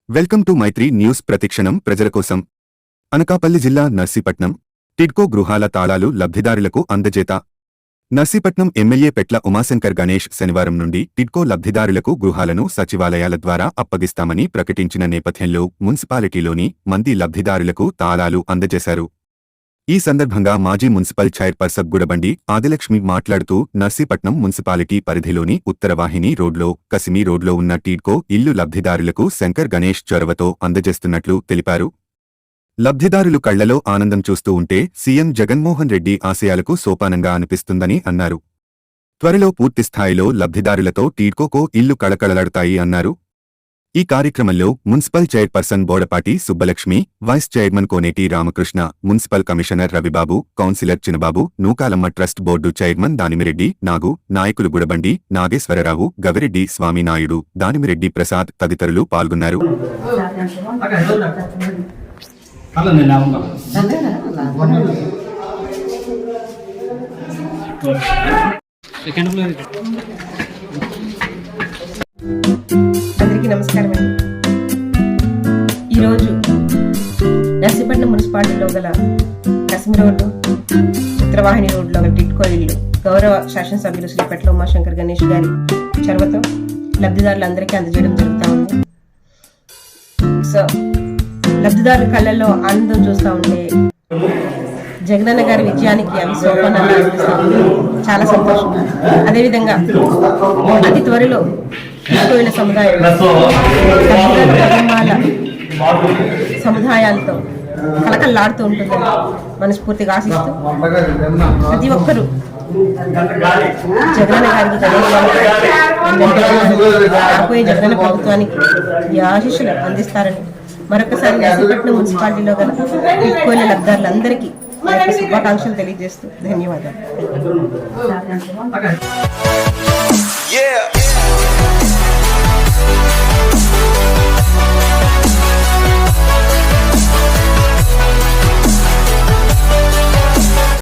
Welcome to Mythri news ప్రతిక్షణం ప్రజల కోసం. అనకాపల్లి జిల్లా నర్సీపట్నం టిడ్కో గృహాల తాళాలు లబ్ధిదారులకు అందజేత. నర్సీపట్నం ఎమ్మెల్యే పెట్ల ఉమాశంకర్ గణేష్ శనివారం నుండి టిడ్కో లబ్ధిదారులకు గృహాలను సచివాలయాల ద్వారా అప్పగిస్తామని ప్రకటించిన నేపథ్యంలో మున్సిపాలిటీలోని మంది లబ్ధిదారులకు తాళాలు అందజేశారు. ఈ సందర్భంగా మాజీ మున్సిపల్ చైర్పర్సన్ గుడబండి ఆదిలక్ష్మి మాట్లాడుతూ నర్సీపట్నం మున్సిపాలిటీ పరిధిలోని ఉత్తరవాహిని రోడ్లో కసిమి రోడ్లో ఉన్న టిడ్కో ఇల్లు లబ్ధిదారులకు శంకర్ గణేష్ చొరవతో అందజేస్తున్నట్లు తెలిపారు. లబ్ధిదారులు కళ్లలో ఆనందం చూస్తూ ఉంటే సీఎం జగన్మోహన్ రెడ్డి ఆశయాలకు సోపానంగా అనిపిస్తుందని అన్నారు. త్వరలో పూర్తిస్థాయిలో లబ్ధిదారులతో టిడ్కోకో ఇల్లు కళకళలాడుతాయి అన్నారు. ఈ కార్యక్రమంలో municipal chairperson Bodapati Subbalakshmi, vice chairman Koneti Ramakrishna, municipal commissioner Ravibabu, councillor Chinababu, Nookalamma trust board chairman Danimireddy Nagu, నాయకులు గుడబండి నాగేశ్వరరావు, గవిరెడ్డి స్వామినాయుడు, దానిమిరెడ్డి ప్రసాద్ తదితరులు పాల్గొన్నారు. అందరికీ నమస్కారం అండి. ఈరోజు నర్సీపట్నం మున్సిపాలిటీలో గల కసిమి రోడ్డు, ఉత్తరవాహిని రోడ్లో గల టిడ్కో ఇల్లు గౌరవ శాసనసభ్యులు శ్రీ పెట్ల ఉమాశంకర్ గణేష్ గారి చొరవతో లబ్ధిదారులందరికీ అందజేయడం జరుగుతూ ఉంది. సో లబ్ధిదారుల కళ్ళల్లో ఆనందం చూస్తూ ఉంటే జగనన్న గారి విజయానికి అవి సోపానాలు అనిపిస్తాయి. చాలా సంతోషం. అదేవిధంగా అతి త్వరలో టిడ్కోయిల సముదాయం కుటుంబాల సముదాయాలతో కలకల్లాడుతూ ఉంటుందని మనస్ఫూర్తిగా ఆశిస్తూ ప్రతి ఒక్కరూ జగనన్న గారికి రాబోయే జగనన్న ప్రభుత్వానికి ఈ ఆశీస్సులు అందిస్తారని మరొకసారి నర్సీపట్నం మున్సిపాలిటీలో గల టిడ్కోయిల లబ్ధిదారులందరికీ శుభాకాంక్షలు తెలియజేస్తూ ధన్యవాదాలు.